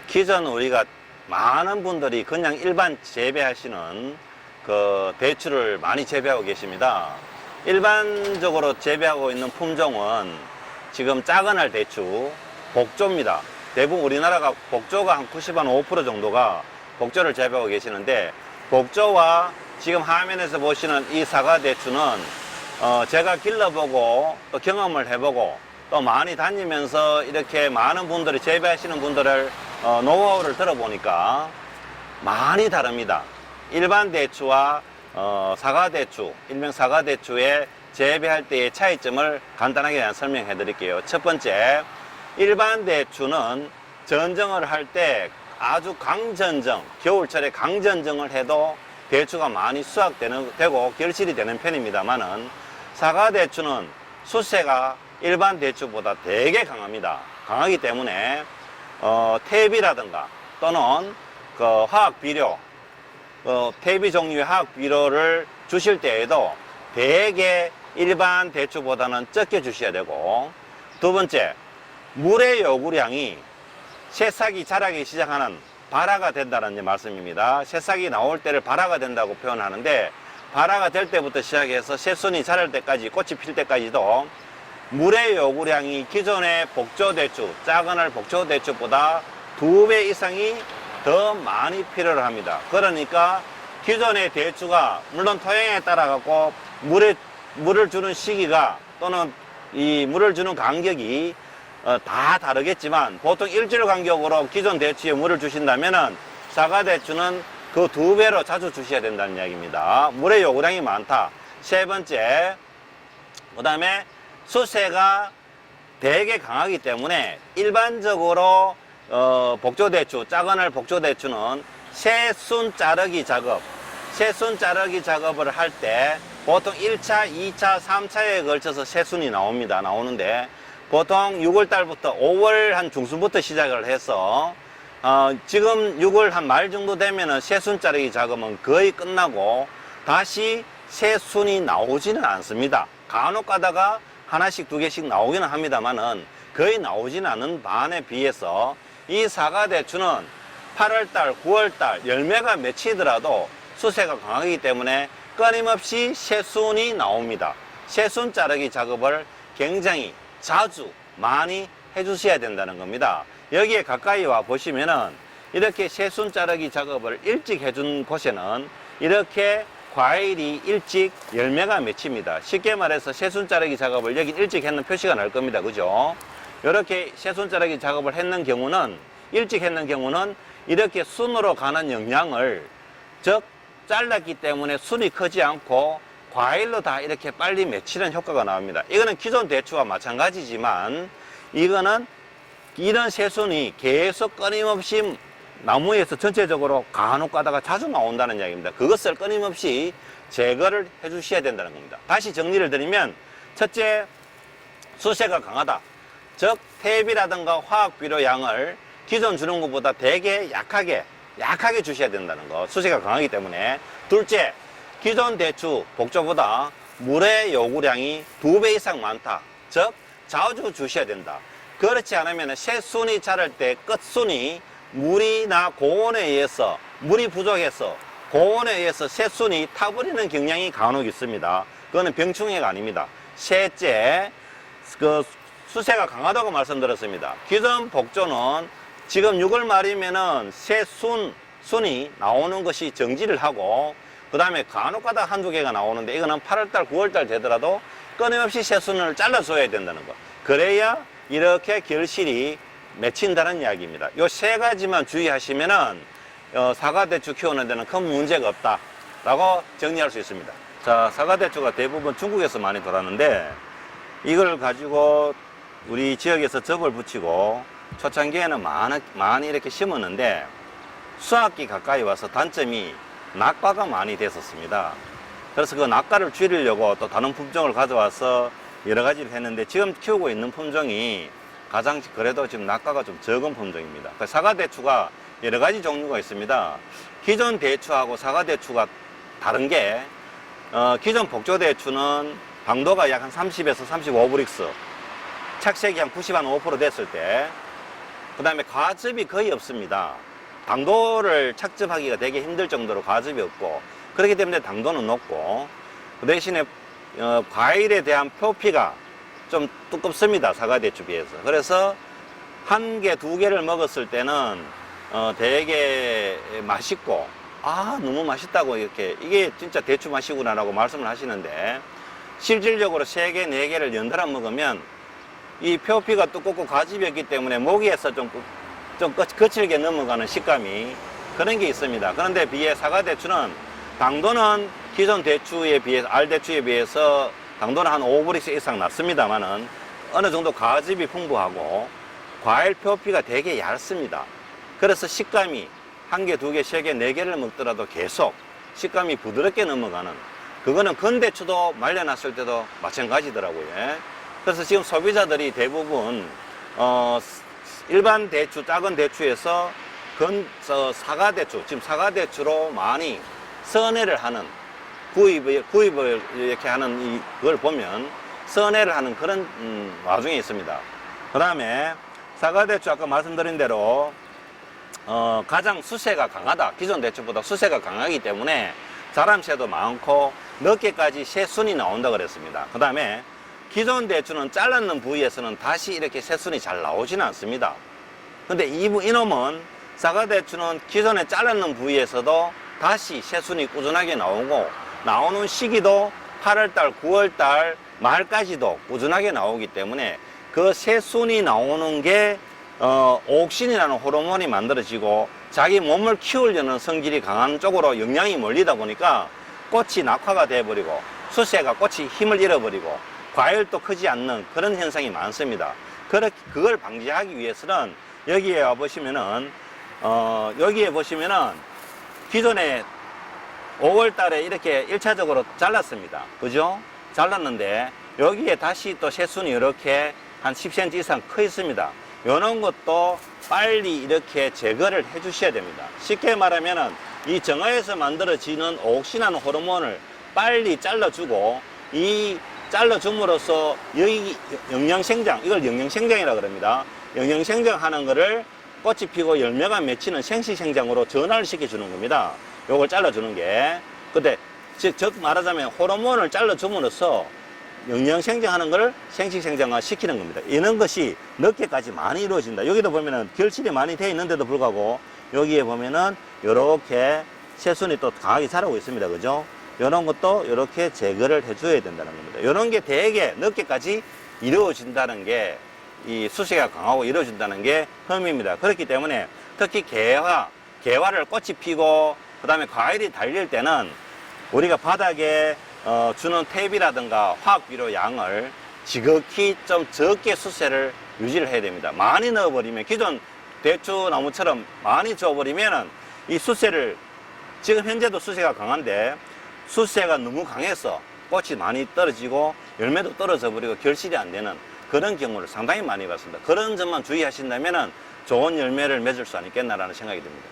기존 우리가 많은 분들이 그냥 일반 재배하시는 그 대추를 많이 재배하고 계십니다. 일반적으로 재배하고 있는 품종은 지금 작은 알 대추, 복조입니다. 대부분 우리나라가 복조가 한 95% 정도가 복조를 재배하고 계시는데, 복조와 지금 화면에서 보시는 이 사과 대추는 제가 길러보고 또 경험을 해보고 또 많이 다니면서 이렇게 많은 분들이 재배하시는 분들을 노하우를 들어보니까 많이 다릅니다. 일반 대추와 사과 대추, 일명 사과 대추의 재배할 때의 차이점을 간단하게 설명해 드릴게요. 첫 번째, 일반 대추는 전정을 할 때 아주 강전정, 겨울철에 강전정을 해도 대추가 많이 수확되고 결실이 되는 편입니다만은, 사과 대추는 수세가 일반 대추보다 되게 강합니다. 강하기 때문에 퇴비라든가 또는 그 화학 비료, 퇴비 종류의 화학 비료를 주실 때에도 되게 일반 대추보다는 적게 주셔야 되고, 두 번째, 물의 요구량이 새싹이 자라기 시작하는 발화가 된다는 말씀입니다. 새싹이 나올 때를 발화가 된다고 표현하는데, 발화가 될 때부터 시작해서 새순이 자랄 때까지, 꽃이 필 때까지도 물의 요구량이 기존의 복조대추, 작은 알 복조대추보다 2배 이상이 더 많이 필요를 합니다. 그러니까 기존의 대추가 물론 토양에 따라 갖고 물을 주는 시기가 또는 이 물을 주는 간격이 다 다르겠지만, 보통 일주일 간격으로 기존 대추에 물을 주신다면은 사과 대추는 그 2배로 자주 주셔야 된다는 이야기입니다. 물의 요구량이 많다. 세 번째, 그 다음에 수세가 되게 강하기 때문에 일반적으로 복조대추, 작은 알 복조대추는 새순 자르기 작업을 할 때 보통 1차, 2차, 3차에 걸쳐서 새순이 나오는데, 보통 6월달부터 5월 한 중순부터 시작을 해서 지금 6월 한 말 정도 되면은 새순 자르기 작업은 거의 끝나고 다시 새순이 나오지는 않습니다. 간혹 가다가 하나씩 두 개씩 나오기는 합니다만은 거의 나오지는 않은 반에 비해서 이 사과 대추는 8월달, 9월달 열매가 맺히더라도 수세가 강하기 때문에 끊임없이 새순이 나옵니다. 새순 자르기 작업을 굉장히 자주 많이 해주셔야 된다는 겁니다. 여기에 가까이 와 보시면은 이렇게 새순 자르기 작업을 일찍 해준 곳에는 이렇게 과일이 일찍 열매가 맺힙니다. 쉽게 말해서 새순 자르기 작업을 여기 일찍 했는 표시가 날 겁니다. 그죠? 이렇게 새순 자르기 작업을 했는 경우는, 일찍 했는 경우는 이렇게 순으로 가는 영양을, 즉 잘랐기 때문에 순이 크지 않고 과일로 다 이렇게 빨리 맺히는 효과가 나옵니다. 이거는 기존 대추와 마찬가지지만, 이거는 이런 새순이 계속 끊임없이 나무에서 전체적으로 간혹 가다가 자주 나온다는 이야기입니다. 그것을 끊임없이 제거를 해 주셔야 된다는 겁니다. 다시 정리를 드리면, 첫째, 수세가 강하다. 즉 퇴비라든가 화학비료 양을 기존 주는 것보다 되게 약하게 주셔야 된다는 거. 수세가 강하기 때문에. 둘째, 기존 대추 복조보다 물의 요구량이 2배 이상 많다. 즉 자주 주셔야 된다. 그렇지 않으면 새순이 자랄 때 끝순이 물이나 고온에 의해서, 물이 부족해서 고온에 의해서 새순이 타버리는 경향이 간혹 있습니다. 그거는 병충해가 아닙니다. 셋째, 그 수세가 강하다고 말씀드렸습니다. 기존 복조는 지금 6월 말이면은 새순이 나오는 것이 정지를 하고, 그 다음에 간혹 가다 한두 개가 나오는데, 이거는 8월달, 9월달 되더라도 끊임없이 새순을 잘라줘야 된다는 거. 그래야 이렇게 결실이 맺힌다는 이야기입니다. 요 세 가지만 주의하시면은 사과대추 키우는 데는 큰 문제가 없다라고 정리할 수 있습니다. 자, 사과대추가 대부분 중국에서 많이 돌았는데, 이걸 가지고 우리 지역에서 접을 붙이고 초창기에는 많이 이렇게 심었는데, 수확기 가까이 와서 단점이 낙과가 많이 됐었습니다. 그래서 그 낙가를 줄이려고 또 다른 품종을 가져와서 여러 가지를 했는데 지금 키우고 있는 품종이 가장 그래도 지금 낙가가 좀 적은 품종입니다. 그 사과대추가 여러 가지 종류가 있습니다. 기존 대추하고 사과대추가 다른 게 기존 복조대추는 당도가 약 한 30에서 35브릭스, 착색이 한 95% 됐을 때, 그 다음에 과즙이 거의 없습니다. 당도를 착즙하기가 되게 힘들 정도로 과즙이 없고, 그렇기 때문에 당도는 높고, 그 대신에 과일에 대한 표피가 좀 두껍습니다. 사과대추 비해서. 그래서 한 개, 두 개를 먹었을 때는 되게 맛있고, 너무 맛있다고 이렇게, 이게 진짜 대추 맛이구나라고 말씀을 하시는데, 실질적으로 3개, 4개를 연달아 먹으면 이 표피가 두껍고 과즙이 없기 때문에 목에서 좀 거칠게 넘어가는 식감이 그런 게 있습니다. 그런데 비해 사과대추는 당도는 기존 대추에 비해서, 알대추에 비해서 당도는 한 5브릭스 이상 낮습니다만은 어느 정도 과즙이 풍부하고 과일 표피가 되게 얇습니다. 그래서 식감이 한 개, 두 개, 세 개, 네 개를 먹더라도 계속 식감이 부드럽게 넘어가는, 그거는 건대추도 말려놨을 때도 마찬가지더라고요. 그래서 지금 소비자들이 대부분 일반 대추, 작은 대추에서 사과대추, 지금 사과대추로 많이 선회를 하는, 구입을 이렇게 하는 이걸 보면 선회를 하는 그런 와중에 있습니다. 그 다음에 사과대추 아까 말씀드린 대로 가장 수세가 강하다. 기존 대추보다 수세가 강하기 때문에 자람새도 많고 늦게까지 새순이 나온다 그랬습니다. 그 다음에 기존 대추는 잘랐는 부위에서는 다시 이렇게 새순이 잘 나오지는 않습니다. 근데 이놈은 사과대추는 기존에 잘랐는 부위에서도 다시 새순이 꾸준하게 나오고, 나오는 시기도 8월달, 9월달 말까지도 꾸준하게 나오기 때문에 그 새순이 나오는 게 옥신이라는 호르몬이 만들어지고 자기 몸을 키우려는 성질이 강한 쪽으로 영향이 몰리다 보니까 꽃이 낙화가 돼버리고 수세가 꽃이 힘을 잃어버리고 과일도 크지 않는 그런 현상이 많습니다. 그걸 방지하기 위해서는 여기에 와보시면은 여기에 보시면은 기존에 5월 달에 이렇게 1차적으로 잘랐습니다. 그죠? 잘랐는데 여기에 다시 또 새순이 이렇게 한 10cm 이상 커 있습니다. 이런 것도 빨리 이렇게 제거를 해 주셔야 됩니다. 쉽게 말하면은 이 정화에서 만들어지는 옥신하는 호르몬을 빨리 잘라주고, 이 잘라줌으로써 여기 영양생장, 이걸 영양생장이라 그럽니다. 영양생장하는 거를 꽃이 피고 열매가 맺히는 생시생장으로 전환을 시켜주는 겁니다. 요걸 잘라주는 게. 근데 즉 말하자면 호르몬을 잘라줌으로써 영양생장하는 걸 생식생장화 시키는 겁니다. 이런 것이 늦게까지 많이 이루어진다. 여기도 보면은 결실이 많이 돼 있는데도 불구하고 여기에 보면은 이렇게 새순이 또 강하게 자라고 있습니다. 그죠? 이런 것도 이렇게 제거를 해줘야 된다는 겁니다. 이런 게 되게 늦게까지 이루어진다는 게, 이 수세가 강하고 이루어진다는 게 흠입니다. 그렇기 때문에 특히 개화를 꽃이 피고 그 다음에 과일이 달릴 때는 우리가 바닥에 주는 탭이라든가 화학비료 양을 지극히 좀 적게 수세를 유지를 해야 됩니다. 많이 넣어버리면, 기존 대추나무처럼 많이 줘버리면은 이 수세를, 지금 현재도 수세가 강한데 수세가 너무 강해서 꽃이 많이 떨어지고 열매도 떨어져 버리고 결실이 안 되는 그런 경우를 상당히 많이 봤습니다. 그런 점만 주의하신다면은 좋은 열매를 맺을 수 있겠나라는 생각이 듭니다.